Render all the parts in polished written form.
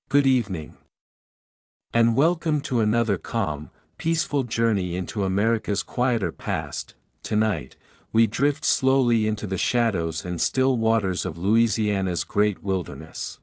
Good evening. And welcome to another calm, peaceful journey into America's quieter past. Tonight, we drift slowly into the shadows and still waters of Louisiana's great wilderness.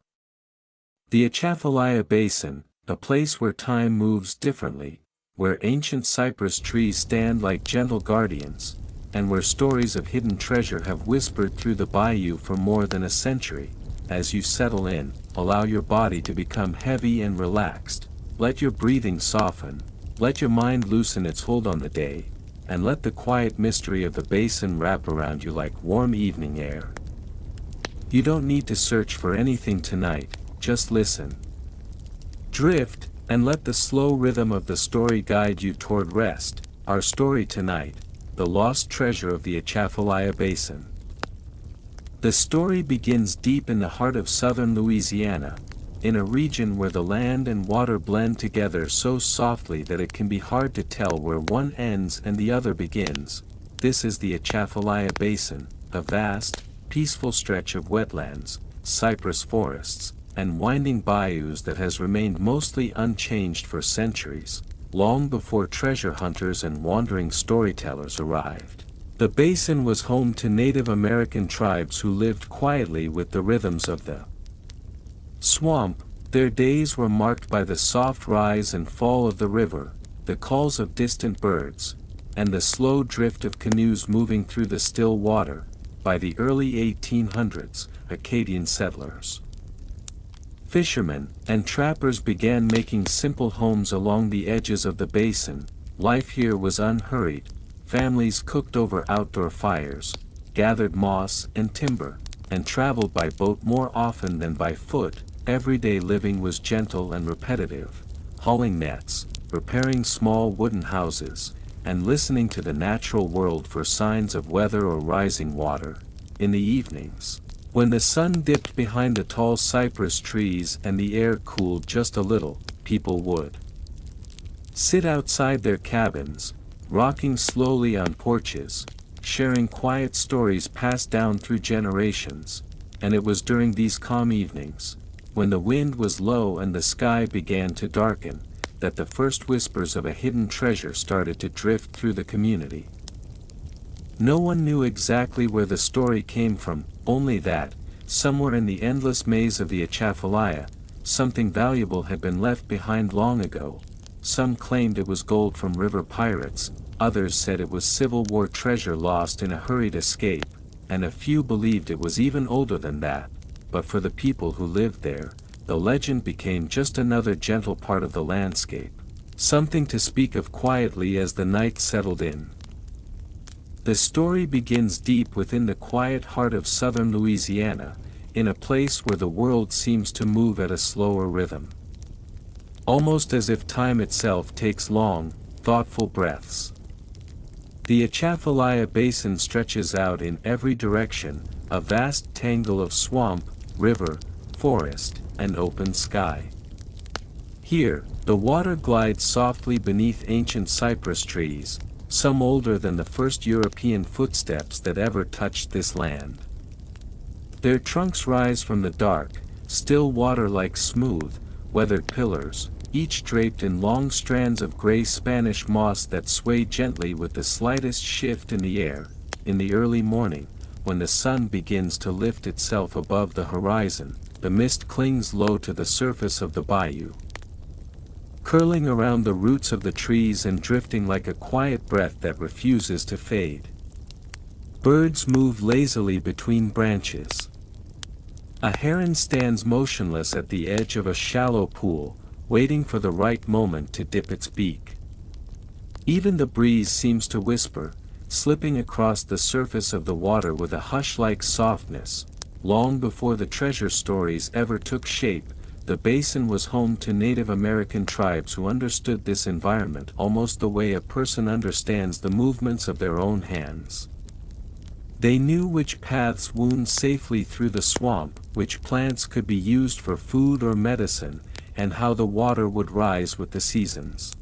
The Atchafalaya Basin, a place where time moves differently, where ancient cypress trees stand like gentle guardians, and where stories of hidden treasure have whispered through the bayou for more than a century. As you settle in, allow your body to become heavy and relaxed, let your breathing soften, let your mind loosen its hold on the day, and let the quiet mystery of the basin wrap around you like warm evening air. You don't need to search for anything tonight, just listen. Drift, and let the slow rhythm of the story guide you toward rest. Our story tonight, the lost treasure of the Atchafalaya Basin. The story begins deep in the heart of southern Louisiana, in a region where the land and water blend together so softly that it can be hard to tell where one ends and the other begins. This is the Atchafalaya Basin, a vast, peaceful stretch of wetlands, cypress forests, and winding bayous that has remained mostly unchanged for centuries, long before treasure hunters and wandering storytellers arrived. The basin was home to Native American tribes who lived quietly with the rhythms of the swamp. Their days were marked by the soft rise and fall of the river, the calls of distant birds, and the slow drift of canoes moving through the still water. By the early 1800s, Acadian settlers, fishermen, and trappers began making simple homes along the edges of the basin. Life here was unhurried. Families cooked over outdoor fires, gathered moss and timber, and traveled by boat more often than by foot. Everyday living was gentle and repetitive, hauling nets, repairing small wooden houses, and listening to the natural world for signs of weather or rising water. In the evenings, when the sun dipped behind the tall cypress trees and the air cooled just a little, people would sit outside their cabins, rocking slowly on porches, sharing quiet stories passed down through generations. And it was during these calm evenings, when the wind was low and the sky began to darken, that the first whispers of a hidden treasure started to drift through the community. No one knew exactly where the story came from, only that, somewhere in the endless maze of the Atchafalaya, something valuable had been left behind long ago. Some claimed it was gold from river pirates, others said it was Civil War treasure lost in a hurried escape, and a few believed it was even older than that. But for the people who lived there, the legend became just another gentle part of the landscape, something to speak of quietly as the night settled in. The story begins deep within the quiet heart of southern Louisiana, in a place where the world seems to move at a slower rhythm, almost as if time itself takes long, thoughtful breaths. The Atchafalaya Basin stretches out in every direction, a vast tangle of swamp, river, forest, and open sky. Here, the water glides softly beneath ancient cypress trees, some older than the first European footsteps that ever touched this land. Their trunks rise from the dark, still water like smooth, weathered pillars, each draped in long strands of gray Spanish moss that sway gently with the slightest shift in the air. In the early morning, when the sun begins to lift itself above the horizon, the mist clings low to the surface of the bayou, curling around the roots of the trees and drifting like a quiet breath that refuses to fade. Birds move lazily between branches. A heron stands motionless at the edge of a shallow pool, waiting for the right moment to dip its beak. Even the breeze seems to whisper, slipping across the surface of the water with a hush-like softness. Long before the treasure stories ever took shape, the basin was home to Native American tribes who understood this environment almost the way a person understands the movements of their own hands. They knew which paths wound safely through the swamp, which plants could be used for food or medicine, and how the water would rise with the seasons.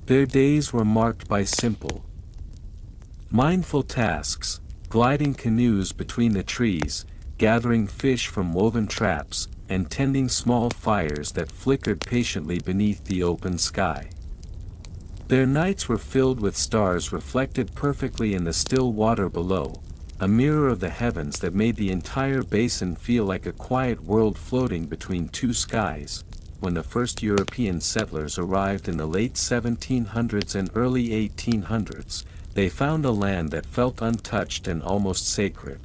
Their days were marked by simple, mindful tasks, gliding canoes between the trees, gathering fish from woven traps, and tending small fires that flickered patiently beneath the open sky. Their nights were filled with stars reflected perfectly in the still water below, a mirror of the heavens that made the entire basin feel like a quiet world floating between two skies. When the first European settlers arrived in the late 1700s and early 1800s, they found a land that felt untouched and almost sacred.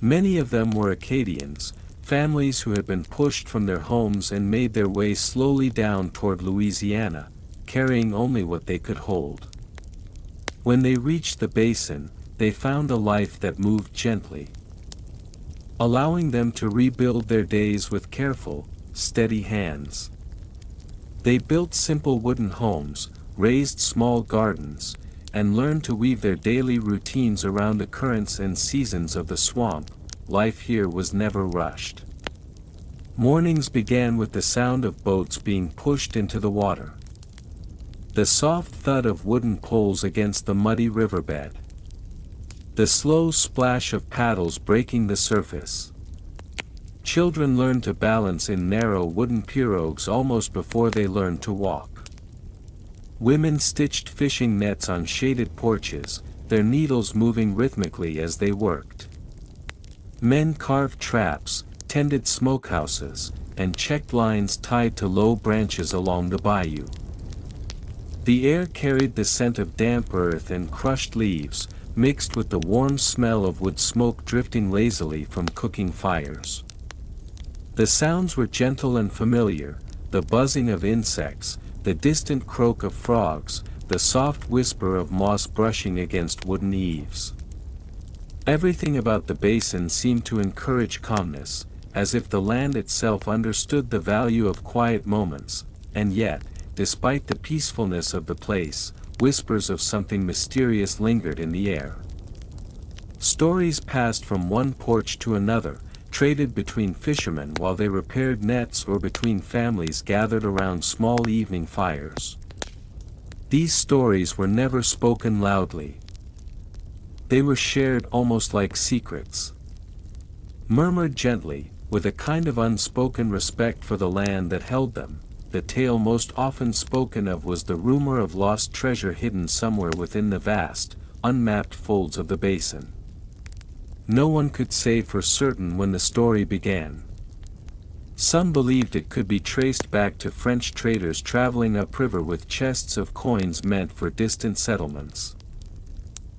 Many of them were Acadians, families who had been pushed from their homes and made their way slowly down toward Louisiana, carrying only what they could hold. When they reached the basin, they found a life that moved gently, allowing them to rebuild their days with careful, steady hands. They built simple wooden homes, raised small gardens, and learned to weave their daily routines around the currents and seasons of the swamp. Life here was never rushed. Mornings began with the sound of boats being pushed into the water, the soft thud of wooden poles against the muddy riverbed, the slow splash of paddles breaking the surface. Children learned to balance in narrow wooden pirogues almost before they learned to walk. Women stitched fishing nets on shaded porches, their needles moving rhythmically as they worked. Men carved traps, tended smokehouses, and checked lines tied to low branches along the bayou. The air carried the scent of damp earth and crushed leaves, mixed with the warm smell of wood smoke drifting lazily from cooking fires. The sounds were gentle and familiar, the buzzing of insects, the distant croak of frogs, the soft whisper of moss brushing against wooden eaves. Everything about the basin seemed to encourage calmness, as if the land itself understood the value of quiet moments, and yet, despite the peacefulness of the place, whispers of something mysterious lingered in the air. Stories passed from one porch to another, traded between fishermen while they repaired nets or between families gathered around small evening fires. These stories were never spoken loudly. They were shared almost like secrets. Murmured gently, with a kind of unspoken respect for the land that held them. The tale most often spoken of was the rumor of lost treasure hidden somewhere within the vast, unmapped folds of the basin. No one could say for certain when the story began. Some believed it could be traced back to French traders traveling upriver with chests of coins meant for distant settlements.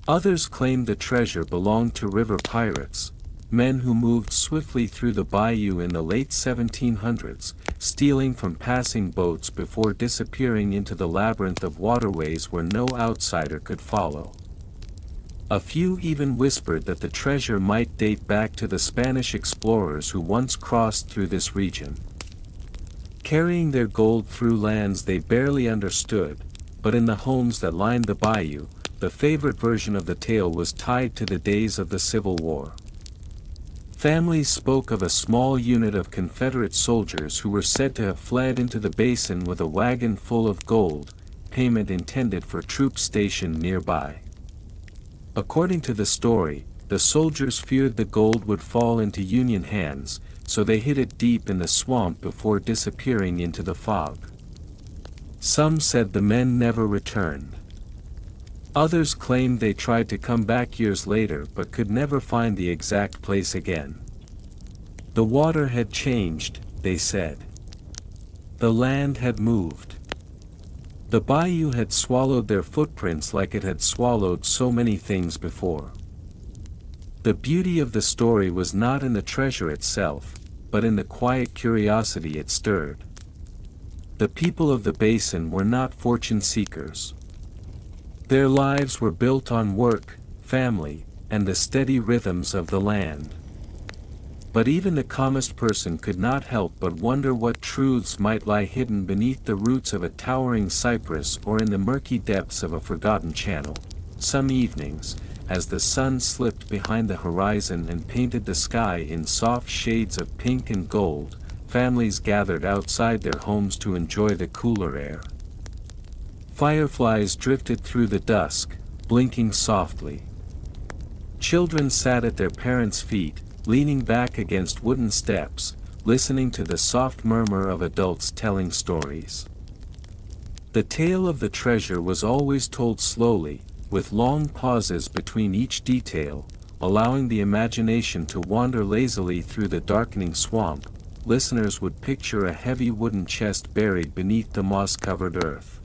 Others claimed the treasure belonged to river pirates, men who moved swiftly through the bayou in the late 1700s, stealing from passing boats before disappearing into the labyrinth of waterways where no outsider could follow. A few even whispered that the treasure might date back to the Spanish explorers who once crossed through this region, carrying their gold through lands they barely understood. But in the homes that lined the bayou, the favorite version of the tale was tied to the days of the Civil War. Families spoke of a small unit of Confederate soldiers who were said to have fled into the basin with a wagon full of gold, payment intended for troops stationed nearby. According to the story, the soldiers feared the gold would fall into Union hands, so they hid it deep in the swamp before disappearing into the fog. Some said the men never returned. Others claimed they tried to come back years later but could never find the exact place again. The water had changed, they said. The land had moved. The bayou had swallowed their footprints like it had swallowed so many things before. The beauty of the story was not in the treasure itself, but in the quiet curiosity it stirred. The people of the basin were not fortune seekers. Their lives were built on work, family, and the steady rhythms of the land. But even the calmest person could not help but wonder what truths might lie hidden beneath the roots of a towering cypress or in the murky depths of a forgotten channel. Some evenings, as the sun slipped behind the horizon and painted the sky in soft shades of pink and gold, families gathered outside their homes to enjoy the cooler air. Fireflies drifted through the dusk, blinking softly. Children sat at their parents' feet, leaning back against wooden steps, listening to the soft murmur of adults telling stories. The tale of the treasure was always told slowly, with long pauses between each detail, allowing the imagination to wander lazily through the darkening swamp. Listeners would picture a heavy wooden chest buried beneath the moss-covered earth.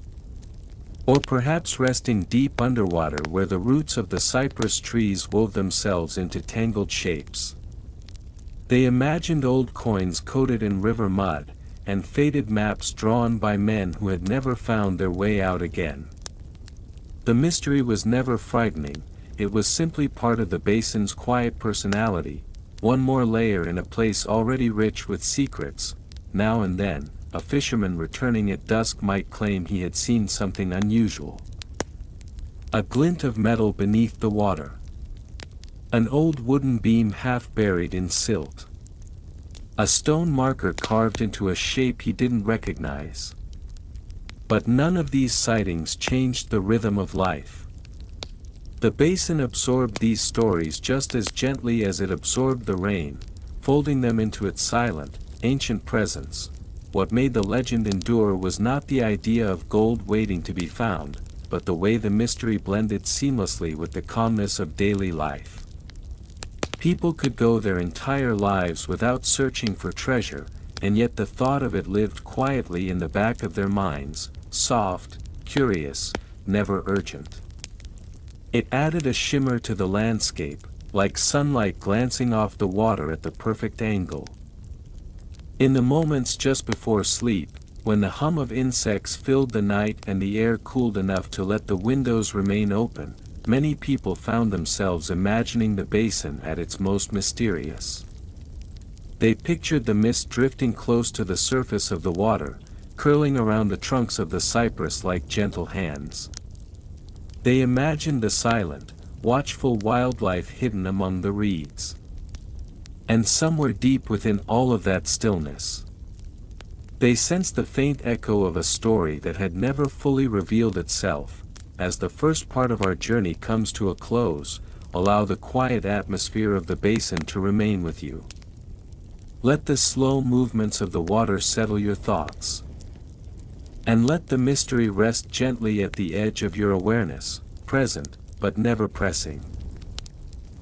Or perhaps resting deep underwater where the roots of the cypress trees wove themselves into tangled shapes. They imagined old coins coated in river mud, and faded maps drawn by men who had never found their way out again. The mystery was never frightening, it was simply part of the basin's quiet personality, one more layer in a place already rich with secrets. Now and then, a fisherman returning at dusk might claim he had seen something unusual. A glint of metal beneath the water. An old wooden beam half buried in silt. A stone marker carved into a shape he didn't recognize. But none of these sightings changed the rhythm of life. The basin absorbed these stories just as gently as it absorbed the rain, folding them into its silent, ancient presence. What made the legend endure was not the idea of gold waiting to be found, but the way the mystery blended seamlessly with the calmness of daily life. People could go their entire lives without searching for treasure, and yet the thought of it lived quietly in the back of their minds, soft, curious, never urgent. It added a shimmer to the landscape, like sunlight glancing off the water at the perfect angle. In the moments just before sleep, when the hum of insects filled the night and the air cooled enough to let the windows remain open, many people found themselves imagining the basin at its most mysterious. They pictured the mist drifting close to the surface of the water, curling around the trunks of the cypress like gentle hands. They imagined the silent, watchful wildlife hidden among the reeds. And somewhere deep within all of that stillness, they sensed the faint echo of a story that had never fully revealed itself. As the first part of our journey comes to a close, allow the quiet atmosphere of the basin to remain with you. Let the slow movements of the water settle your thoughts. And let the mystery rest gently at the edge of your awareness, present, but never pressing.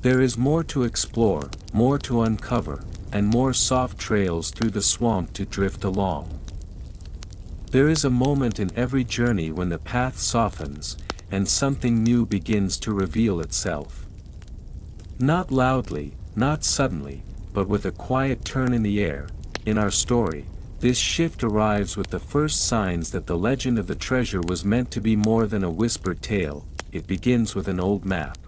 There is more to explore, more to uncover, and more soft trails through the swamp to drift along. There is a moment in every journey when the path softens, and something new begins to reveal itself. Not loudly, not suddenly, but with a quiet turn in the air. In our story, this shift arrives with the first signs that the legend of the treasure was meant to be more than a whispered tale. It begins with an old map.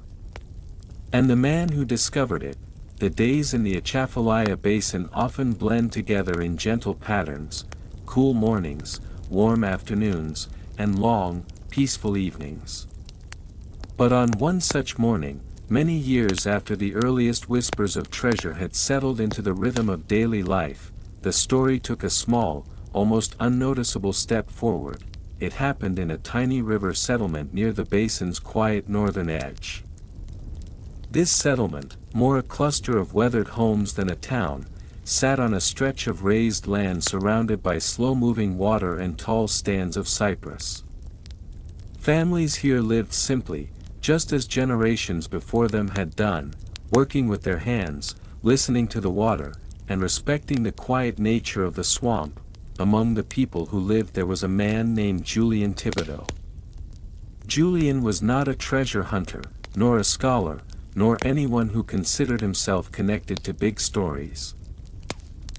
And the man who discovered it. The days in the Atchafalaya Basin often blend together in gentle patterns, cool mornings, warm afternoons, and long, peaceful evenings. But on one such morning, many years after the earliest whispers of treasure had settled into the rhythm of daily life, the story took a small, almost unnoticeable step forward. It happened in a tiny river settlement near the basin's quiet northern edge. This settlement, more a cluster of weathered homes than a town, sat on a stretch of raised land surrounded by slow-moving water and tall stands of cypress. Families here lived simply, just as generations before them had done, working with their hands, listening to the water, and respecting the quiet nature of the swamp. Among the people who lived there was a man named Julian Thibodeau. Julian was not a treasure hunter, nor a scholar, nor anyone who considered himself connected to big stories.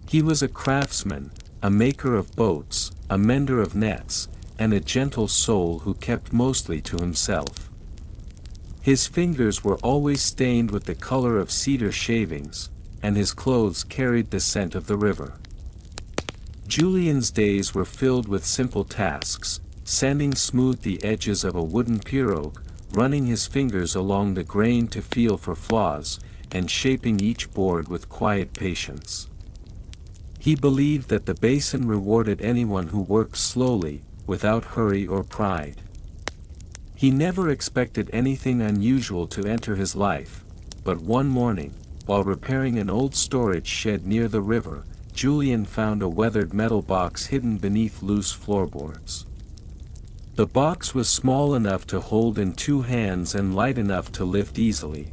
He was a craftsman, a maker of boats, a mender of nets, and a gentle soul who kept mostly to himself. His fingers were always stained with the color of cedar shavings, and his clothes carried the scent of the river. Julian's days were filled with simple tasks, sanding smooth the edges of a wooden pirogue, running his fingers along the grain to feel for flaws, and shaping each board with quiet patience. He believed that the basin rewarded anyone who worked slowly, without hurry or pride. He never expected anything unusual to enter his life, but one morning, while repairing an old storage shed near the river, Julian found a weathered metal box hidden beneath loose floorboards. The box was small enough to hold in two hands and light enough to lift easily.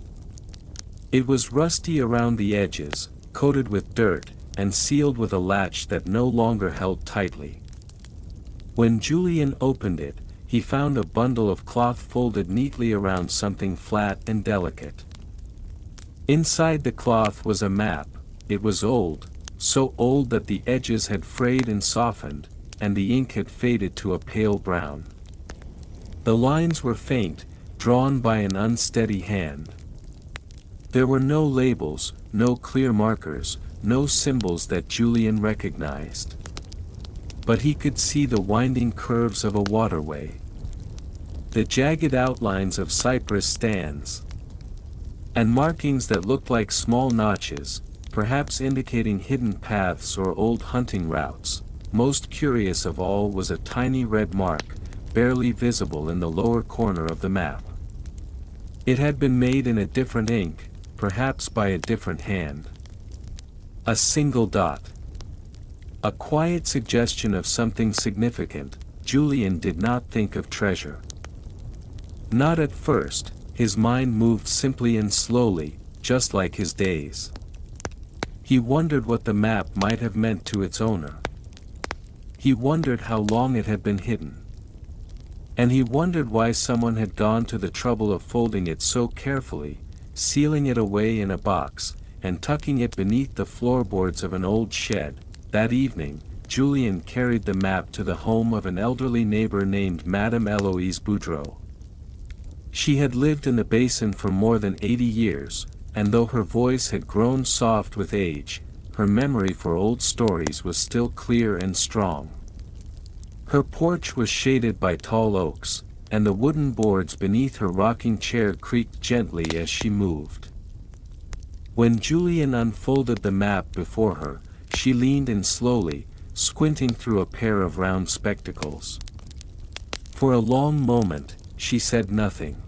It was rusty around the edges, coated with dirt, and sealed with a latch that no longer held tightly. When Julian opened it, he found a bundle of cloth folded neatly around something flat and delicate. Inside the cloth was a map. It was old, so old that the edges had frayed and softened, and the ink had faded to a pale brown. The lines were faint, drawn by an unsteady hand. There were no labels, no clear markers, no symbols that Julian recognized. But he could see the winding curves of a waterway, the jagged outlines of cypress stands, and markings that looked like small notches, perhaps indicating hidden paths or old hunting routes. Most curious of all was a tiny red mark, barely visible in the lower corner of the map. It had been made in a different ink, perhaps by a different hand. A single dot. A quiet suggestion of something significant. Julian did not think of treasure. Not at first. His mind moved simply and slowly, just like his days. He wondered what the map might have meant to its owner. He wondered how long it had been hidden. And he wondered why someone had gone to the trouble of folding it so carefully, sealing it away in a box, and tucking it beneath the floorboards of an old shed. That evening, Julian carried the map to the home of an elderly neighbor named Madame Eloise Boudreau. She had lived in the basin for more than 80 years, and though her voice had grown soft with age, her memory for old stories was still clear and strong. Her porch was shaded by tall oaks, and the wooden boards beneath her rocking chair creaked gently as she moved. When Julian unfolded the map before her, she leaned in slowly, squinting through a pair of round spectacles. For a long moment, she said nothing.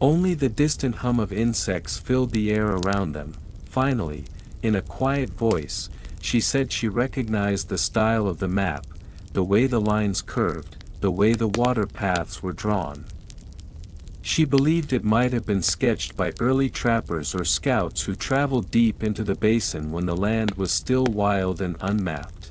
Only the distant hum of insects filled the air around them. Finally, in a quiet voice, she said she recognized the style of the map, the way the lines curved, the way the water paths were drawn. She believed it might have been sketched by early trappers or scouts who traveled deep into the basin when the land was still wild and unmapped.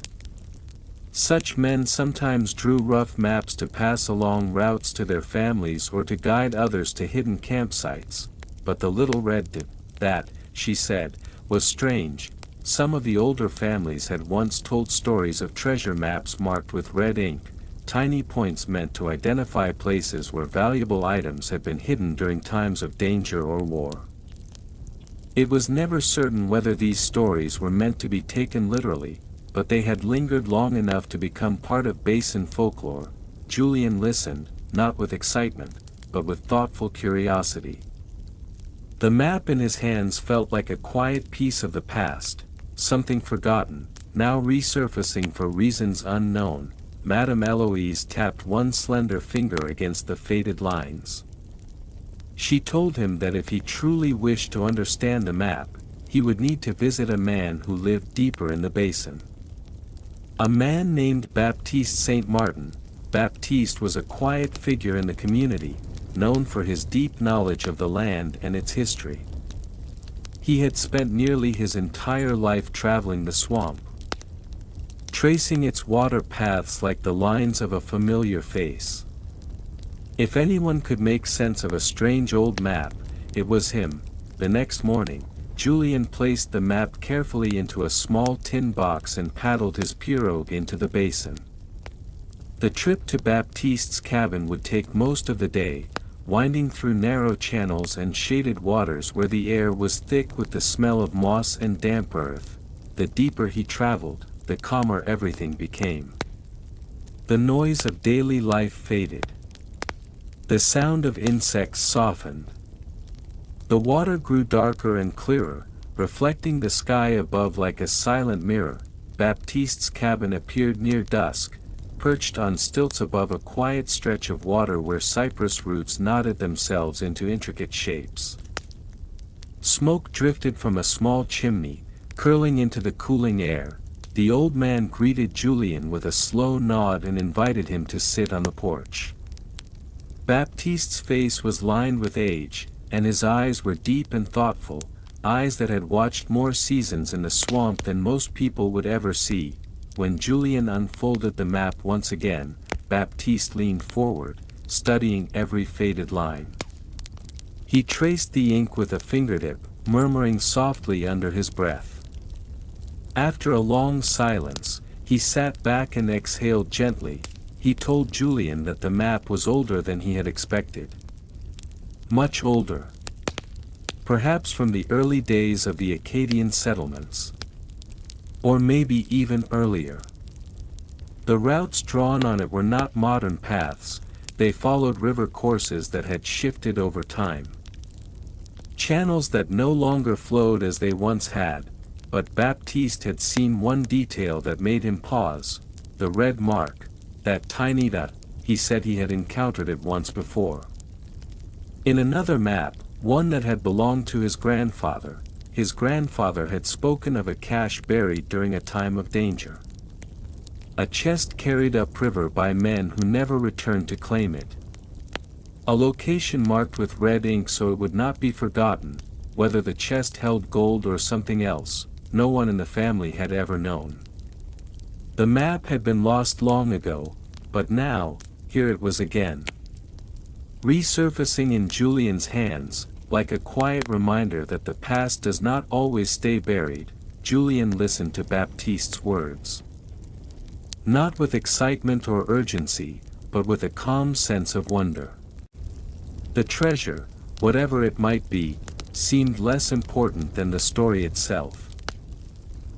Such men sometimes drew rough maps to pass along routes to their families or to guide others to hidden campsites, but the little red did that, she said, was strange. Some of the older families had once told stories of treasure maps marked with red ink, tiny points meant to identify places where valuable items had been hidden during times of danger or war. It was never certain whether these stories were meant to be taken literally, but they had lingered long enough to become part of basin folklore. Julian listened, not with excitement, but with thoughtful curiosity. The map in his hands felt like a quiet piece of the past, something forgotten, now resurfacing for reasons unknown. Madame Eloise tapped one slender finger against the faded lines. She told him that if he truly wished to understand the map, he would need to visit a man who lived deeper in the basin. A man named Baptiste Saint Martin. Baptiste was a quiet figure in the community, known for his deep knowledge of the land and its history. He had spent nearly his entire life traveling the swamp, tracing its water paths like the lines of a familiar face. If anyone could make sense of a strange old map, it was him. The next morning, Julian placed the map carefully into a small tin box and paddled his pirogue into the basin. The trip to Baptiste's cabin would take most of the day, winding through narrow channels and shaded waters where the air was thick with the smell of moss and damp earth. The deeper he traveled, the calmer everything became. The noise of daily life faded. The sound of insects softened. The water grew darker and clearer, reflecting the sky above like a silent mirror. Baptiste's cabin appeared near dusk, perched on stilts above a quiet stretch of water where cypress roots knotted themselves into intricate shapes. Smoke drifted from a small chimney, Curling into the cooling air, the old man greeted Julian with a slow nod and invited him to sit on the porch. Baptiste's face was lined with age, and his eyes were deep and thoughtful, eyes that had watched more seasons in the swamp than most people would ever see. When Julian unfolded the map once again, Baptiste leaned forward, studying every faded line. He traced the ink with a fingertip, murmuring softly under his breath. After a long silence, he sat back and exhaled gently. He told Julian that the map was older than he had expected. Much older. Perhaps from the early days of the Acadian settlements. Or maybe even earlier. The routes drawn on it were not modern paths, they followed river courses that had shifted over time. Channels that no longer flowed as they once had, but Baptiste had seen one detail that made him pause, the red mark, that tiny dot. He said he had encountered it once before. In another map, one that had belonged to his grandfather had spoken of a cache buried during a time of danger. A chest carried upriver by men who never returned to claim it. A location marked with red ink so it would not be forgotten, whether the chest held gold or something else, no one in the family had ever known. The map had been lost long ago, but now, here it was again. Resurfacing in Julian's hands, like a quiet reminder that the past does not always stay buried, Julian listened to Baptiste's words. Not with excitement or urgency, but with a calm sense of wonder. The treasure, whatever it might be, seemed less important than the story itself.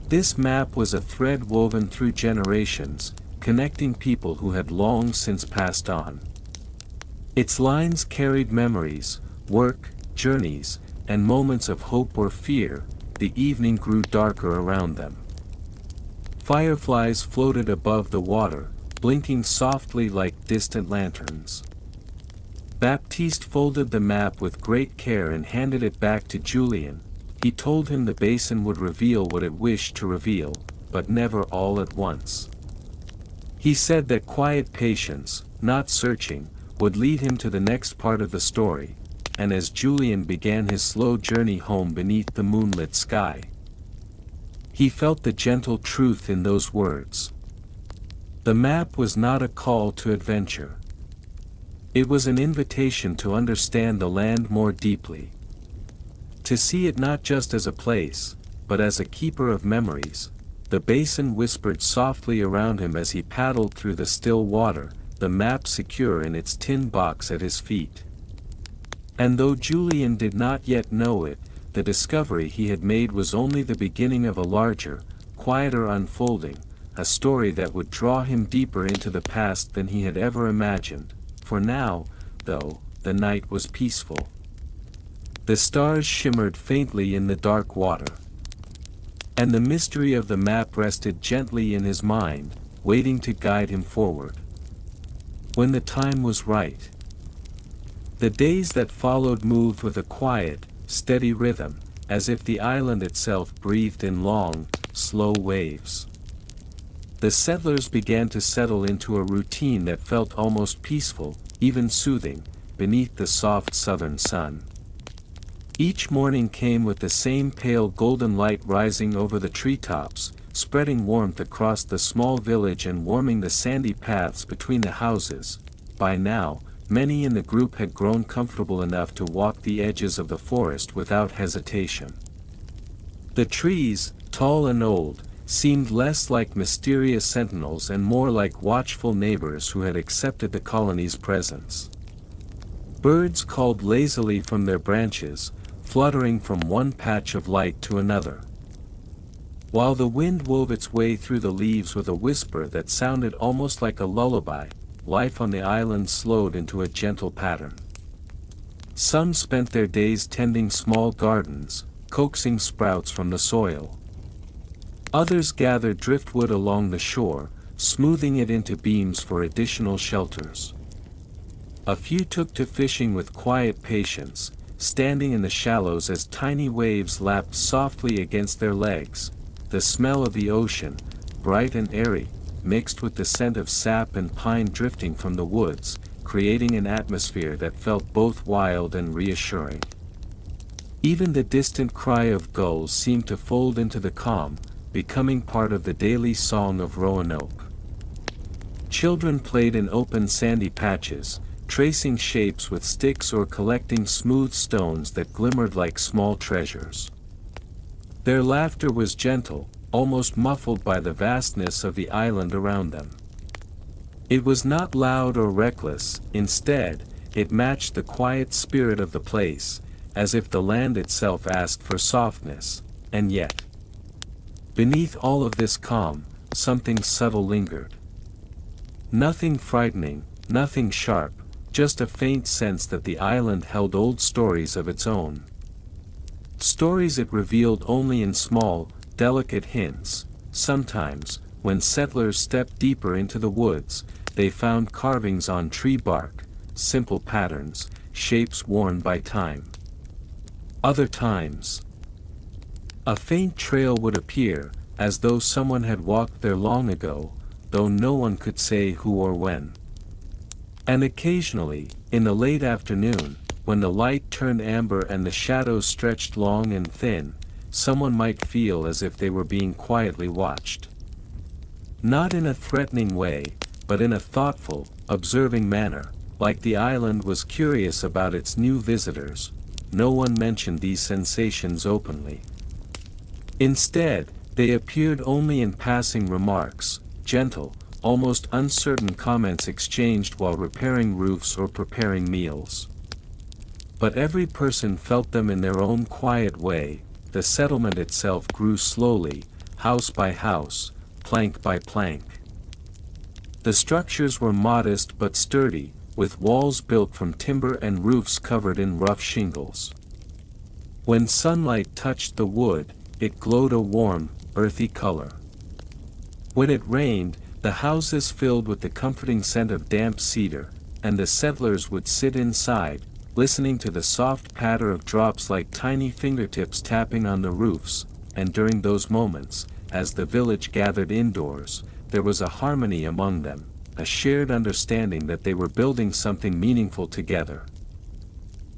This map was a thread woven through generations, connecting people who had long since passed on. Its lines carried memories, work, journeys, and moments of hope or fear. The evening grew darker around them. Fireflies floated above the water, blinking softly like distant lanterns. Baptiste folded the map with great care and handed it back to Julian. He told him the basin would reveal what it wished to reveal, but never all at once. He said that quiet patience, not searching, would lead him to the next part of the story, and as Julian began his slow journey home beneath the moonlit sky, he felt the gentle truth in those words. The map was not a call to adventure. It was an invitation to understand the land more deeply. To see it not just as a place, but as a keeper of memories. The basin whispered softly around him as he paddled through the still water, the map secure in its tin box at his feet. And though Julian did not yet know it, the discovery he had made was only the beginning of a larger, quieter unfolding, a story that would draw him deeper into the past than he had ever imagined. For now, though, the night was peaceful. The stars shimmered faintly in the dark water. And the mystery of the map rested gently in his mind, waiting to guide him forward. When the time was right. The days that followed moved with a quiet, steady rhythm, as if the island itself breathed in long, slow waves. The settlers began to settle into a routine that felt almost peaceful, even soothing, beneath the soft southern sun. Each morning came with the same pale golden light rising over the treetops, spreading warmth across the small village and warming the sandy paths between the houses. By now, many in the group had grown comfortable enough to walk the edges of the forest without hesitation. The trees, tall and old, seemed less like mysterious sentinels and more like watchful neighbors who had accepted the colony's presence. Birds called lazily from their branches, fluttering from one patch of light to another. While the wind wove its way through the leaves with a whisper that sounded almost like a lullaby, life on the island slowed into a gentle pattern. Some spent their days tending small gardens, coaxing sprouts from the soil. Others gathered driftwood along the shore, smoothing it into beams for additional shelters. A few took to fishing with quiet patience, standing in the shallows as tiny waves lapped softly against their legs, the smell of the ocean, bright and airy, mixed with the scent of sap and pine drifting from the woods, creating an atmosphere that felt both wild and reassuring. Even the distant cry of gulls seemed to fold into the calm, becoming part of the daily song of Roanoke. Children played in open sandy patches, tracing shapes with sticks or collecting smooth stones that glimmered like small treasures. Their laughter was gentle, almost muffled by the vastness of the island around them. It was not loud or reckless, instead, it matched the quiet spirit of the place, as if the land itself asked for softness, and yet, beneath all of this calm, something subtle lingered. Nothing frightening, nothing sharp, just a faint sense that the island held old stories of its own. Stories it revealed only in small, delicate hints. Sometimes, when settlers stepped deeper into the woods, they found carvings on tree bark, simple patterns, shapes worn by time. Other times, a faint trail would appear, as though someone had walked there long ago, though no one could say who or when. And occasionally, in the late afternoon, when the light turned amber and the shadows stretched long and thin, someone might feel as if they were being quietly watched. Not in a threatening way, but in a thoughtful, observing manner, like the island was curious about its new visitors. No one mentioned these sensations openly. Instead, they appeared only in passing remarks, gentle, almost uncertain comments exchanged while repairing roofs or preparing meals. But every person felt them in their own quiet way. The settlement itself grew slowly, house by house, plank by plank. The structures were modest but sturdy, with walls built from timber and roofs covered in rough shingles. When sunlight touched the wood, it glowed a warm, earthy color. When it rained, the houses filled with the comforting scent of damp cedar, and the settlers would sit inside, listening to the soft patter of drops like tiny fingertips tapping on the roofs. And during those moments, as the village gathered indoors, there was a harmony among them, a shared understanding that they were building something meaningful together.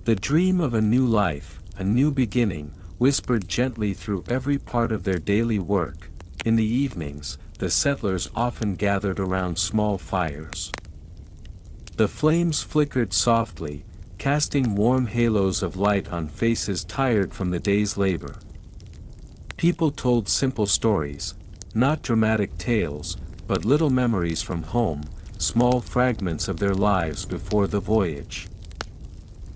The dream of a new life, a new beginning, whispered gently through every part of their daily work. In the evenings, the settlers often gathered around small fires. The flames flickered softly, casting warm halos of light on faces tired from the day's labor. People told simple stories, not dramatic tales, but little memories from home, small fragments of their lives before the voyage.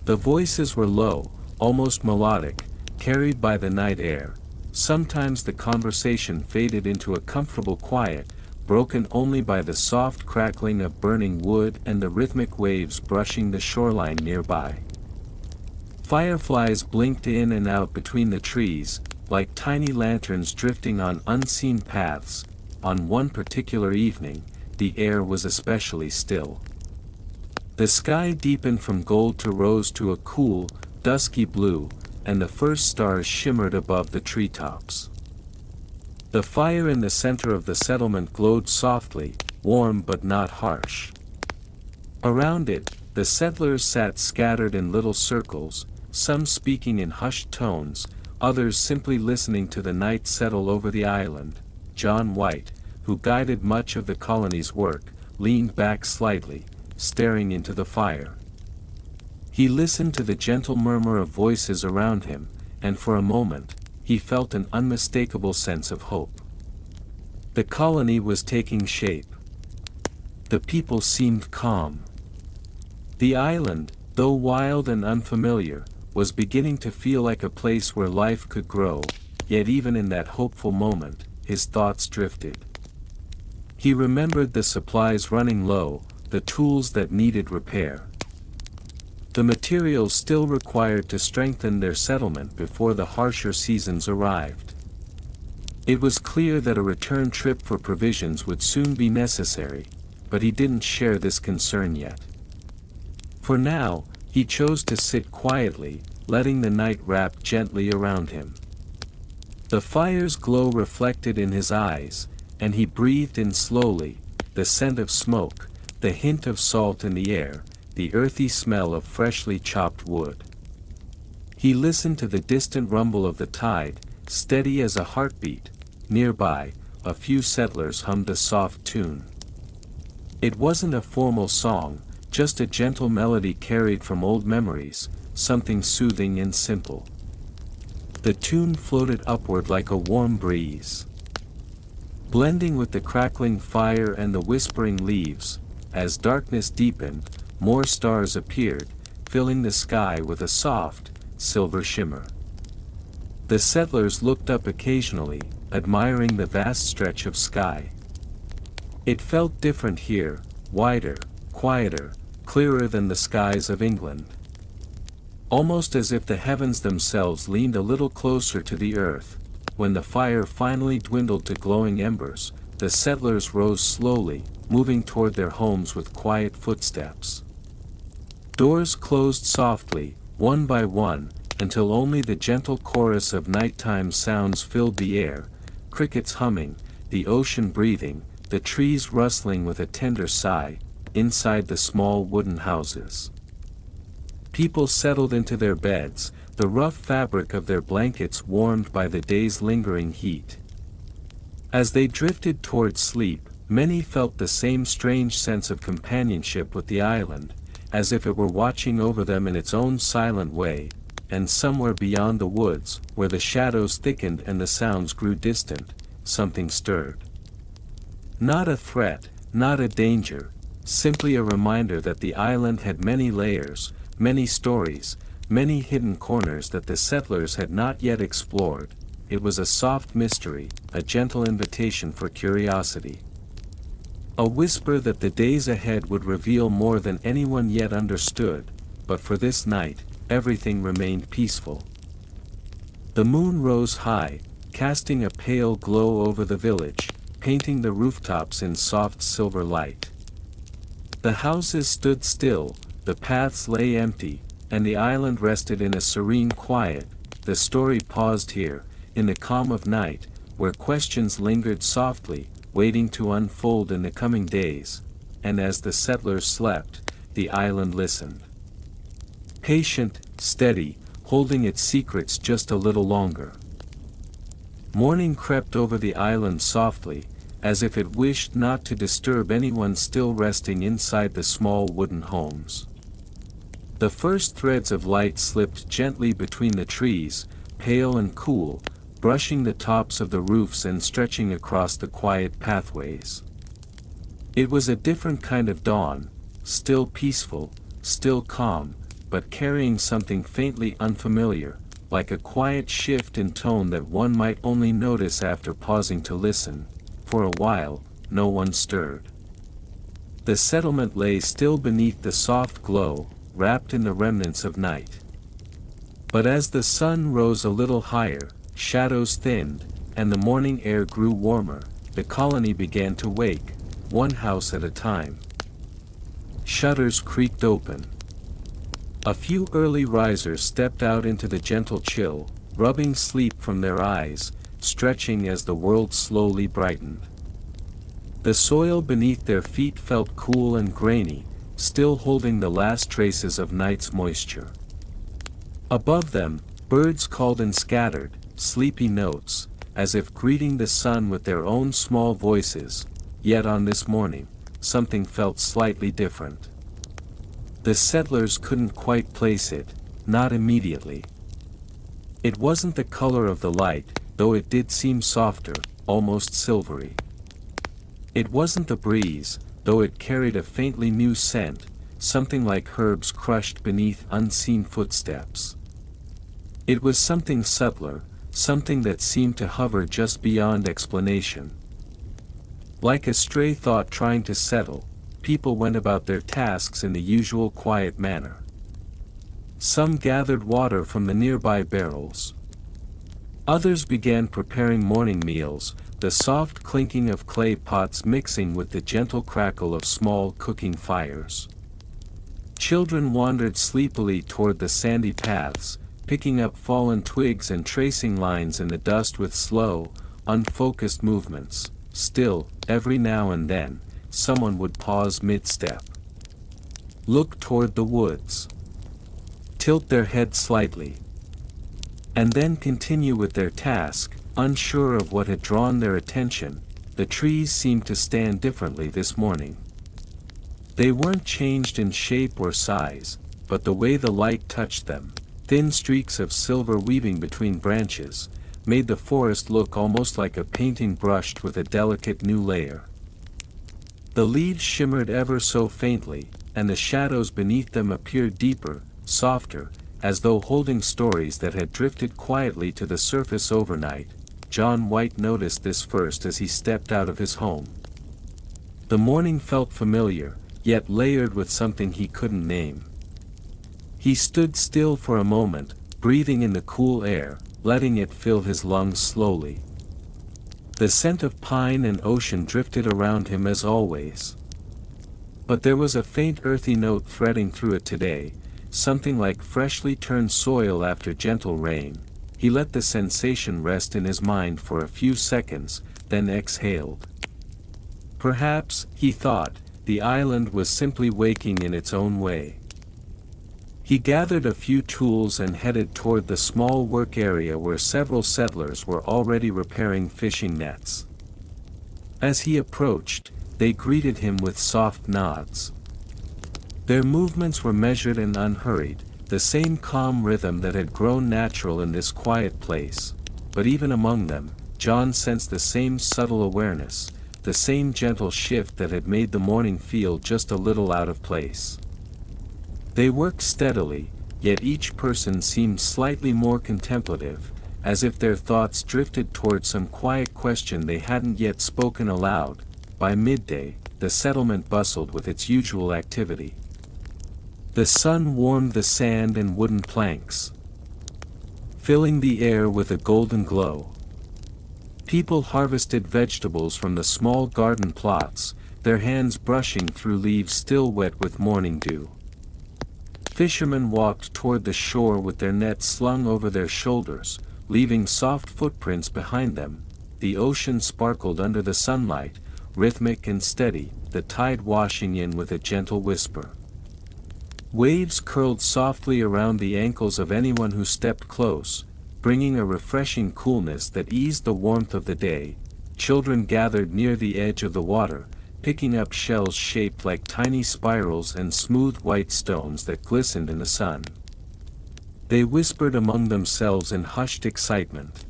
The voices were low, almost melodic, carried by the night air. Sometimes the conversation faded into a comfortable quiet, broken only by the soft crackling of burning wood and the rhythmic waves brushing the shoreline nearby. Fireflies blinked in and out between the trees, like tiny lanterns drifting on unseen paths. On one particular evening, the air was especially still. The sky deepened from gold to rose to a cool, dusky blue, and the first stars shimmered above the treetops. The fire in the center of the settlement glowed softly, warm but not harsh. Around it, the settlers sat scattered in little circles, some speaking in hushed tones, others simply listening to the night settle over the island. John White, who guided much of the colony's work, leaned back slightly, staring into the fire. He listened to the gentle murmur of voices around him, and for a moment, he felt an unmistakable sense of hope. The colony was taking shape. The people seemed calm. The island, though wild and unfamiliar, was beginning to feel like a place where life could grow. Yet even in that hopeful moment, his thoughts drifted. He remembered the supplies running low, the tools that needed repair. The materials still required to strengthen their settlement before the harsher seasons arrived. It was clear that a return trip for provisions would soon be necessary, but he didn't share this concern yet. For now, he chose to sit quietly, letting the night wrap gently around him. The fire's glow reflected in his eyes, and he breathed in slowly, the scent of smoke, the hint of salt in the air, the earthy smell of freshly chopped wood. He listened to the distant rumble of the tide, steady as a heartbeat. Nearby, a few settlers hummed a soft tune. It wasn't a formal song, just a gentle melody carried from old memories, something soothing and simple. The tune floated upward like a warm breeze, blending with the crackling fire and the whispering leaves. As darkness deepened, more stars appeared, filling the sky with a soft, silver shimmer. The settlers looked up occasionally, admiring the vast stretch of sky. It felt different here, wider, quieter, clearer than the skies of England. Almost as if the heavens themselves leaned a little closer to the earth. When the fire finally dwindled to glowing embers, the settlers rose slowly, moving toward their homes with quiet footsteps. Doors closed softly, one by one, until only the gentle chorus of nighttime sounds filled the air, crickets humming, the ocean breathing, the trees rustling with a tender sigh, inside the small wooden houses. People settled into their beds, the rough fabric of their blankets warmed by the day's lingering heat. As they drifted toward sleep, many felt the same strange sense of companionship with the island, as if it were watching over them in its own silent way. And somewhere beyond the woods, where the shadows thickened and the sounds grew distant, something stirred. Not a threat, not a danger, simply a reminder that the island had many layers, many stories, many hidden corners that the settlers had not yet explored. It was a soft mystery, a gentle invitation for curiosity. A whisper that the days ahead would reveal more than anyone yet understood, but for this night, everything remained peaceful. The moon rose high, casting a pale glow over the village, painting the rooftops in soft silver light. The houses stood still, the paths lay empty, and the island rested in a serene quiet. The story paused here, in the calm of night, where questions lingered softly, waiting to unfold in the coming days, and as the settlers slept, the island listened. Patient, steady, holding its secrets just a little longer. Morning crept over the island softly, as if it wished not to disturb anyone still resting inside the small wooden homes. The first threads of light slipped gently between the trees, pale and cool, brushing the tops of the roofs and stretching across the quiet pathways. It was a different kind of dawn, still peaceful, still calm, but carrying something faintly unfamiliar, like a quiet shift in tone that one might only notice after pausing to listen. For a while, no one stirred. The settlement lay still beneath the soft glow, wrapped in the remnants of night. But as the sun rose a little higher, shadows thinned, and the morning air grew warmer, the colony began to wake, one house at a time. Shutters creaked open. A few early risers stepped out into the gentle chill, rubbing sleep from their eyes, stretching as the world slowly brightened. The soil beneath their feet felt cool and grainy, still holding the last traces of night's moisture. Above them, birds called and scattered, sleepy notes, as if greeting the sun with their own small voices. Yet on this morning, something felt slightly different. The settlers couldn't quite place it, not immediately. It wasn't the color of the light, though it did seem softer, almost silvery. It wasn't the breeze, though it carried a faintly new scent, something like herbs crushed beneath unseen footsteps. It was something subtler, something that seemed to hover just beyond explanation. Like a stray thought trying to settle, people went about their tasks in the usual quiet manner. Some gathered water from the nearby barrels. Others began preparing morning meals, the soft clinking of clay pots mixing with the gentle crackle of small cooking fires. Children wandered sleepily toward the sandy paths, picking up fallen twigs and tracing lines in the dust with slow, unfocused movements. Still, every now and then, someone would pause mid-step, look toward the woods, tilt their head slightly, and then continue with their task, unsure of what had drawn their attention. The trees seemed to stand differently this morning. They weren't changed in shape or size, but the way the light touched them, thin streaks of silver weaving between branches, made the forest look almost like a painting brushed with a delicate new layer. The leaves shimmered ever so faintly, and the shadows beneath them appeared deeper, softer, as though holding stories that had drifted quietly to the surface overnight. John White noticed this first as he stepped out of his home. The morning felt familiar, yet layered with something he couldn't name. He stood still for a moment, breathing in the cool air, letting it fill his lungs slowly. The scent of pine and ocean drifted around him as always. But there was a faint earthy note threading through it today, something like freshly turned soil after gentle rain. He let the sensation rest in his mind for a few seconds, then exhaled. Perhaps, he thought, the island was simply waking in its own way. He gathered a few tools and headed toward the small work area where several settlers were already repairing fishing nets. As he approached, they greeted him with soft nods. Their movements were measured and unhurried, the same calm rhythm that had grown natural in this quiet place. But even among them, John sensed the same subtle awareness, the same gentle shift that had made the morning feel just a little out of place. They worked steadily, yet each person seemed slightly more contemplative, as if their thoughts drifted toward some quiet question they hadn't yet spoken aloud. By midday, the settlement bustled with its usual activity. The sun warmed the sand and wooden planks, filling the air with a golden glow. People harvested vegetables from the small garden plots, their hands brushing through leaves still wet with morning dew. Fishermen walked toward the shore with their nets slung over their shoulders, leaving soft footprints behind them. The ocean sparkled under the sunlight, rhythmic and steady, the tide washing in with a gentle whisper. Waves curled softly around the ankles of anyone who stepped close, bringing a refreshing coolness that eased the warmth of the day. Children gathered near the edge of the water, picking up shells shaped like tiny spirals and smooth white stones that glistened in the sun. They whispered among themselves in hushed excitement.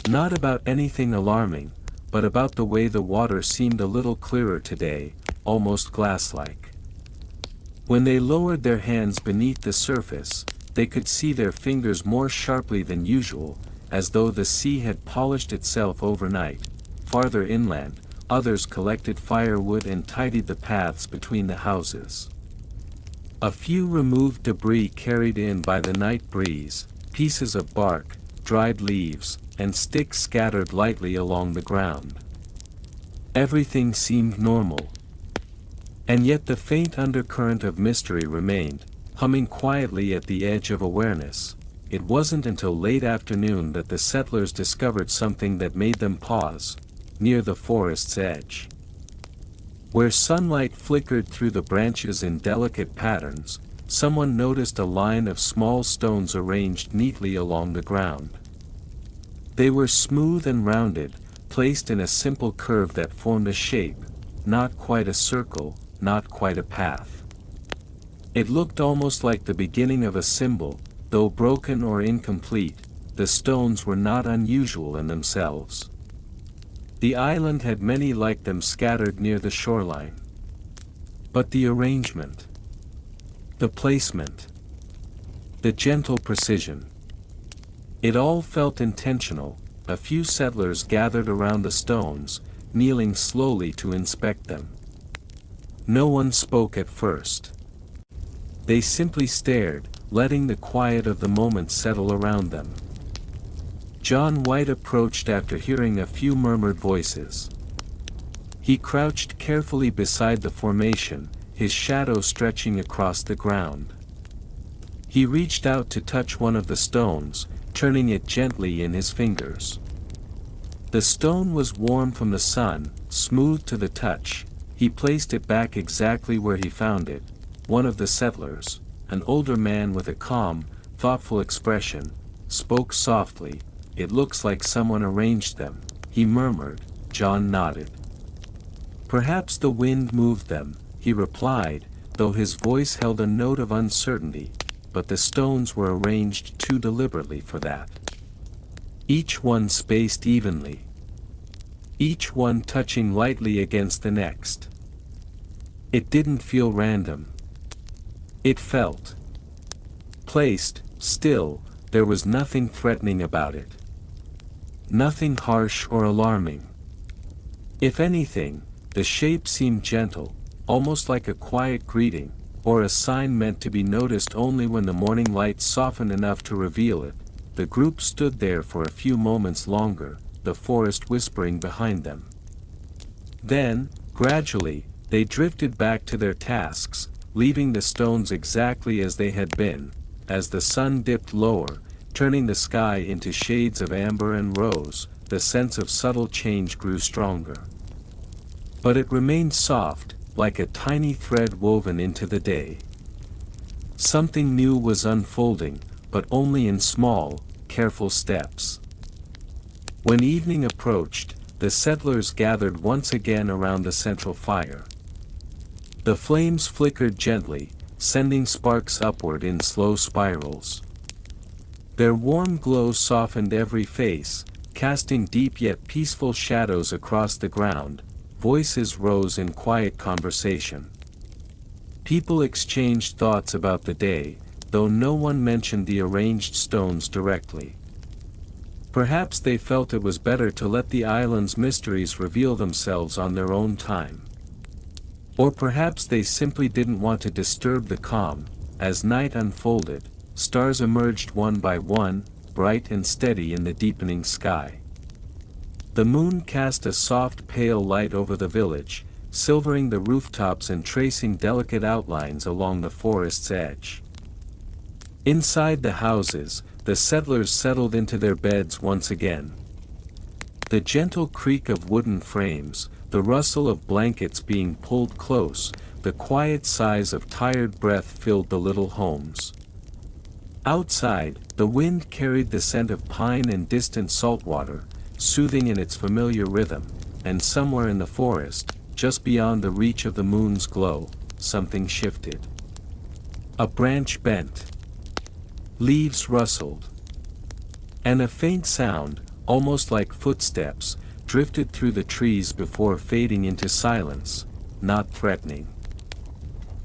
Not about anything alarming, but about the way the water seemed a little clearer today, almost glass-like. When they lowered their hands beneath the surface, they could see their fingers more sharply than usual, as though the sea had polished itself overnight. Farther inland, others collected firewood and tidied the paths between the houses. A few removed debris carried in by the night breeze, pieces of bark, dried leaves, and sticks scattered lightly along the ground. Everything seemed normal. And yet the faint undercurrent of mystery remained, humming quietly at the edge of awareness. It wasn't until late afternoon that the settlers discovered something that made them pause, near the forest's edge. Where sunlight flickered through the branches in delicate patterns, someone noticed a line of small stones arranged neatly along the ground. They were smooth and rounded, placed in a simple curve that formed a shape, not quite a circle, not quite a path. It looked almost like the beginning of a symbol, though broken or incomplete. The stones were not unusual in themselves. The island had many like them scattered near the shoreline. But the arrangement, the placement, the gentle precision, it all felt intentional. A few settlers gathered around the stones, kneeling slowly to inspect them. No one spoke at first. They simply stared, letting the quiet of the moment settle around them. John White approached after hearing a few murmured voices. He crouched carefully beside the formation, his shadow stretching across the ground. He reached out to touch one of the stones, turning it gently in his fingers. The stone was warm from the sun, smooth to the touch. He placed it back exactly where he found it. One of the settlers, an older man with a calm, thoughtful expression, spoke softly. "It looks like someone arranged them," he murmured. John nodded. "Perhaps the wind moved them," he replied, though his voice held a note of uncertainty, but the stones were arranged too deliberately for that. Each one spaced evenly. Each one touching lightly against the next. It didn't feel random. It felt placed. Still, there was nothing threatening about it. Nothing harsh or alarming. If anything, the shape seemed gentle, almost like a quiet greeting, or a sign meant to be noticed only when the morning light softened enough to reveal it. The group stood there for a few moments longer, the forest whispering behind them. Then, gradually, they drifted back to their tasks, leaving the stones exactly as they had been. As the sun dipped lower, turning the sky into shades of amber and rose, the sense of subtle change grew stronger. But it remained soft, like a tiny thread woven into the day. Something new was unfolding, but only in small, careful steps. When evening approached, the settlers gathered once again around the central fire. The flames flickered gently, sending sparks upward in slow spirals. Their warm glow softened every face, casting deep yet peaceful shadows across the ground. Voices rose in quiet conversation. People exchanged thoughts about the day, though no one mentioned the arranged stones directly. Perhaps they felt it was better to let the island's mysteries reveal themselves on their own time. Or perhaps they simply didn't want to disturb the calm. As night unfolded, stars emerged one by one, bright and steady in the deepening sky. The moon cast a soft pale light over the village, silvering the rooftops and tracing delicate outlines along the forest's edge. Inside the houses, the settlers settled into their beds once again. The gentle creak of wooden frames, the rustle of blankets being pulled close, the quiet sighs of tired breath filled the little homes. Outside, the wind carried the scent of pine and distant saltwater, soothing in its familiar rhythm, and somewhere in the forest, just beyond the reach of the moon's glow, something shifted. A branch bent. Leaves rustled. And a faint sound, almost like footsteps, drifted through the trees before fading into silence, not threatening.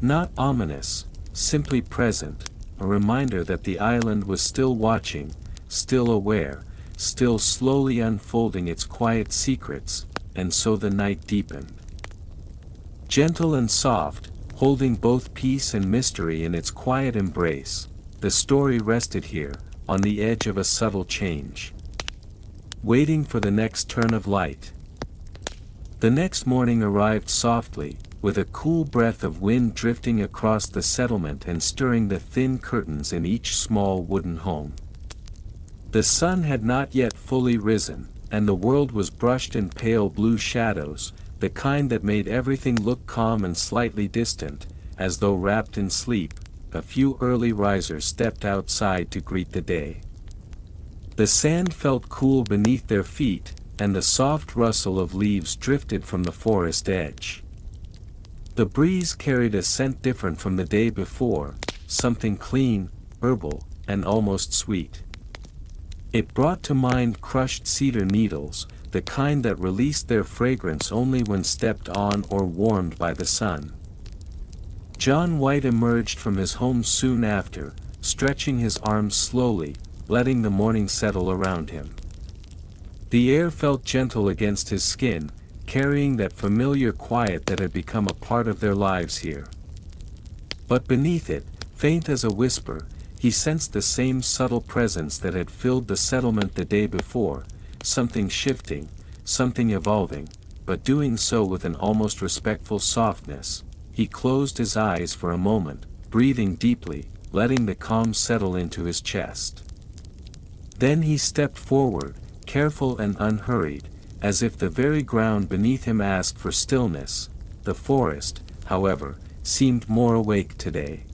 Not ominous, simply present, a reminder that the island was still watching, still aware, still slowly unfolding its quiet secrets, and so the night deepened. Gentle and soft, holding both peace and mystery in its quiet embrace, the story rested here, on the edge of a subtle change. Waiting for the next turn of light. The next morning arrived softly, with a cool breath of wind drifting across the settlement and stirring the thin curtains in each small wooden home. The sun had not yet fully risen, and the world was brushed in pale blue shadows, the kind that made everything look calm and slightly distant, as though wrapped in sleep. A few early risers stepped outside to greet the day. The sand felt cool beneath their feet, and the soft rustle of leaves drifted from the forest edge. The breeze carried a scent different from the day before, something clean, herbal, and almost sweet. It brought to mind crushed cedar needles, the kind that released their fragrance only when stepped on or warmed by the sun. John White emerged from his home soon after, stretching his arms slowly, letting the morning settle around him. The air felt gentle against his skin, carrying that familiar quiet that had become a part of their lives here. But beneath it, faint as a whisper, he sensed the same subtle presence that had filled the settlement the day before, something shifting, something evolving, but doing so with an almost respectful softness. He closed his eyes for a moment, breathing deeply, letting the calm settle into his chest. Then he stepped forward, careful and unhurried, as if the very ground beneath him asked for stillness. The forest, however, seemed more awake today.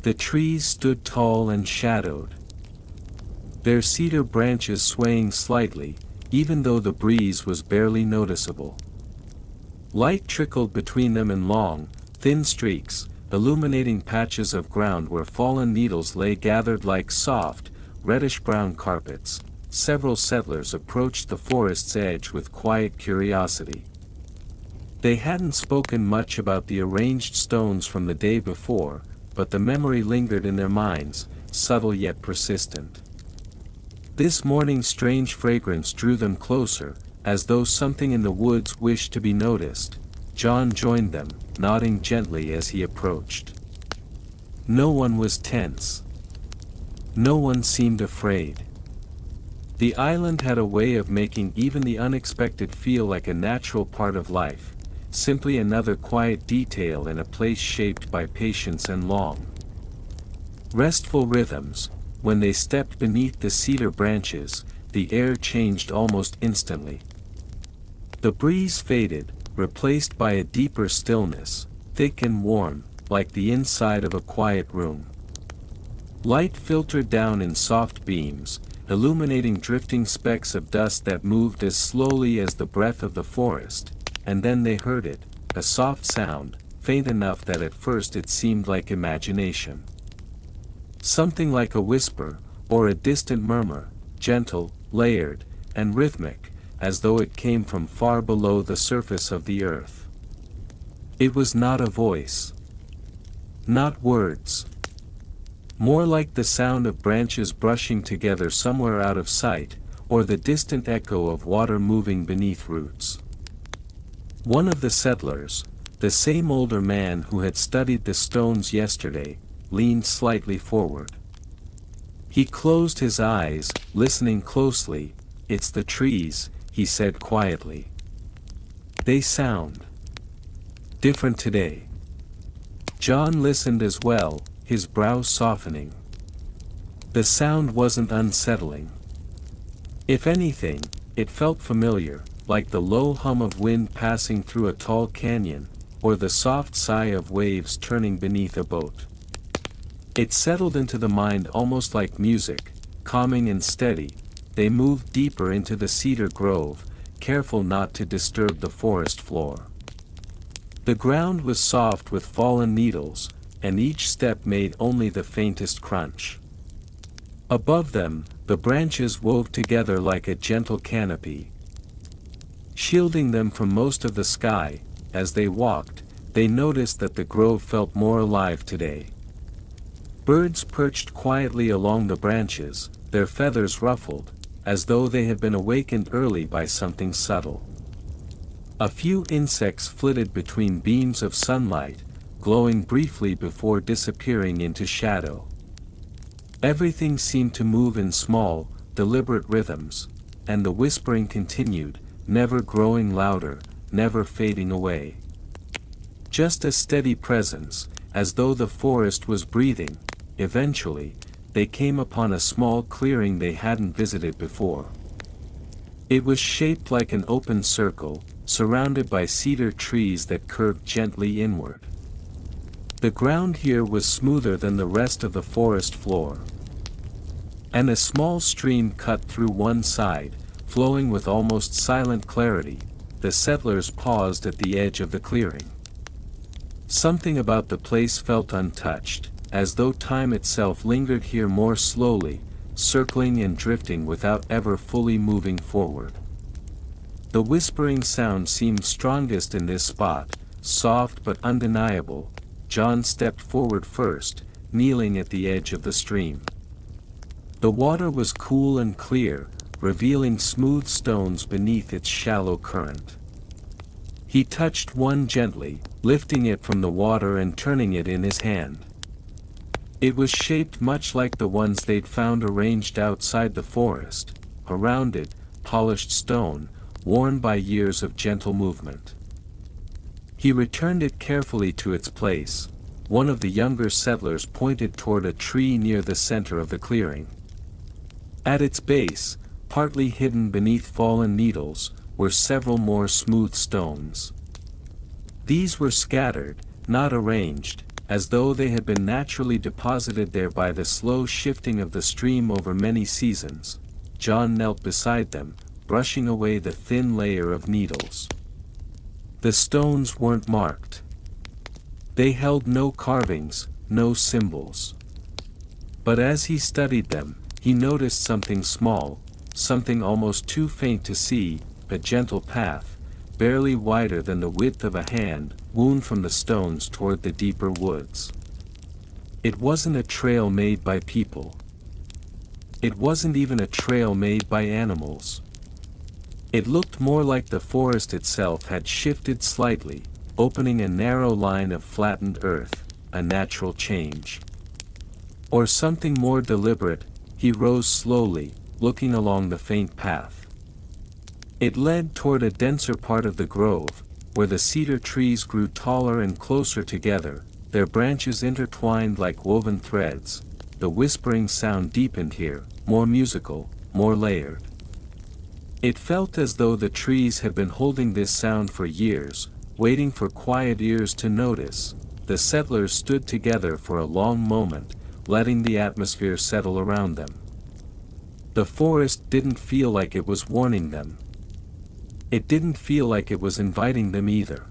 The trees stood tall and shadowed, their cedar branches swaying slightly, even though the breeze was barely noticeable. Light trickled between them in long, thin streaks, illuminating patches of ground where fallen needles lay gathered like soft, reddish-brown carpets. Several settlers approached the forest's edge with quiet curiosity. They hadn't spoken much about the arranged stones from the day before, but the memory lingered in their minds, subtle yet persistent. This morning's strange fragrance drew them closer, as though something in the woods wished to be noticed. John joined them, nodding gently as he approached. No one was tense. No one seemed afraid. The island had a way of making even the unexpected feel like a natural part of life, simply another quiet detail in a place shaped by patience and long, restful rhythms. When they stepped beneath the cedar branches, the air changed almost instantly. The breeze faded, replaced by a deeper stillness, thick and warm, like the inside of a quiet room. Light filtered down in soft beams, illuminating drifting specks of dust that moved as slowly as the breath of the forest, and then they heard it, a soft sound, faint enough that at first it seemed like imagination. Something like a whisper, or a distant murmur, gentle, layered, and rhythmic, as though it came from far below the surface of the earth. It was not a voice. Not words. More like the sound of branches brushing together somewhere out of sight, or the distant echo of water moving beneath roots. One of the settlers, the same older man who had studied the stones yesterday, leaned slightly forward. He closed his eyes, listening closely. "It's the trees," he said quietly. "They sound different today." John listened as well, his brows softening. The sound wasn't unsettling. If anything, it felt familiar, like the low hum of wind passing through a tall canyon, or the soft sigh of waves turning beneath a boat. It settled into the mind almost like music, calming and steady. They moved deeper into the cedar grove, careful not to disturb the forest floor. The ground was soft with fallen needles, and each step made only the faintest crunch. Above them, the branches wove together like a gentle canopy, shielding them from most of the sky. As they walked, they noticed that the grove felt more alive today. Birds perched quietly along the branches, their feathers ruffled, as though they had been awakened early by something subtle. A few insects flitted between beams of sunlight, glowing briefly before disappearing into shadow. Everything seemed to move in small, deliberate rhythms, and the whispering continued, never growing louder, never fading away. Just a steady presence, as though the forest was breathing. Eventually, they came upon a small clearing they hadn't visited before. It was shaped like an open circle, surrounded by cedar trees that curved gently inward. The ground here was smoother than the rest of the forest floor, and a small stream cut through one side, flowing with almost silent clarity. The settlers paused at the edge of the clearing. Something about the place felt untouched, as though time itself lingered here more slowly, circling and drifting without ever fully moving forward. The whispering sound seemed strongest in this spot, soft but undeniable. John stepped forward first, kneeling at the edge of the stream. The water was cool and clear, revealing smooth stones beneath its shallow current. He touched one gently, lifting it from the water and turning it in his hand. It was shaped much like the ones they'd found arranged outside the forest, a rounded, polished stone, worn by years of gentle movement. He returned it carefully to its place, one of the younger settlers pointed toward a tree near the center of the clearing. At its base, partly hidden beneath fallen needles, were several more smooth stones. These were scattered, not arranged, as though they had been naturally deposited there by the slow shifting of the stream over many seasons. John knelt beside them, brushing away the thin layer of needles. The stones weren't marked. They held no carvings, no symbols. But as he studied them, he noticed something small, something almost too faint to see, a gentle path, barely wider than the width of a hand, wound from the stones toward the deeper woods. It wasn't a trail made by people. It wasn't even a trail made by animals. It looked more like the forest itself had shifted slightly, opening a narrow line of flattened earth, a natural change. Or something more deliberate. He rose slowly, looking along the faint path. It led toward a denser part of the grove, where the cedar trees grew taller and closer together, their branches intertwined like woven threads. The whispering sound deepened here, more musical, more layered. It felt as though the trees had been holding this sound for years, waiting for quiet ears to notice. The settlers stood together for a long moment, letting the atmosphere settle around them. The forest didn't feel like it was warning them. It didn't feel like it was inviting them either.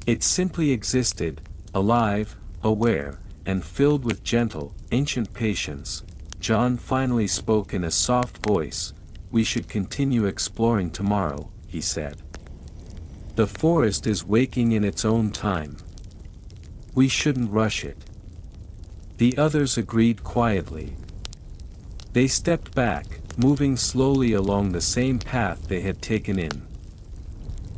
It simply existed, alive, aware, and filled with gentle, ancient patience. John finally spoke in a soft voice. "We should continue exploring tomorrow," he said. "The forest is waking in its own time. We shouldn't rush it." The others agreed quietly. They stepped back, moving slowly along the same path they had taken in.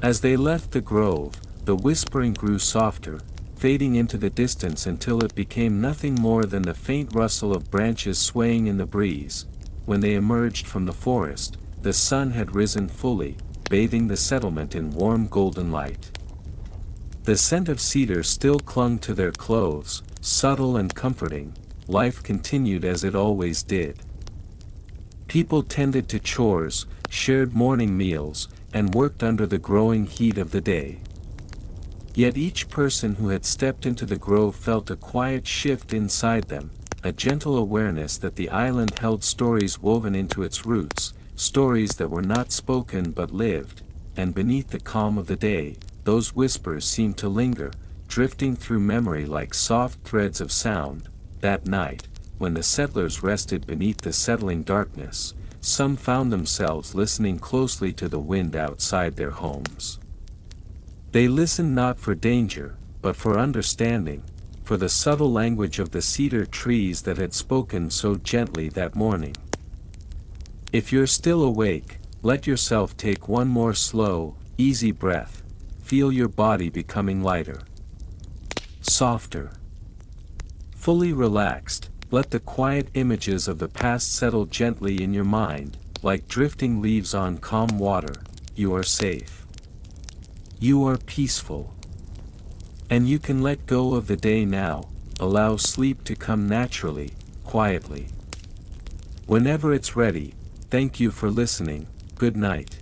As they left the grove, the whispering grew softer, fading into the distance until it became nothing more than the faint rustle of branches swaying in the breeze. When they emerged from the forest, the sun had risen fully, bathing the settlement in warm golden light. The scent of cedar still clung to their clothes, subtle and comforting. Life continued as it always did. People tended to chores, shared morning meals, and worked under the growing heat of the day. Yet each person who had stepped into the grove felt a quiet shift inside them, a gentle awareness that the island held stories woven into its roots, stories that were not spoken but lived, and beneath the calm of the day, those whispers seemed to linger, drifting through memory like soft threads of sound. That night, when the settlers rested beneath the settling darkness, some found themselves listening closely to the wind outside their homes. They listened not for danger, but for understanding, for the subtle language of the cedar trees that had spoken so gently that morning. If you're still awake, let yourself take one more slow, easy breath. Feel your body becoming lighter, softer, fully relaxed. Let the quiet images of the past settle gently in your mind, like drifting leaves on calm water. You are safe. You are peaceful. And you can let go of the day now, allow sleep to come naturally, quietly. Whenever it's ready. Thank you for listening. Good night.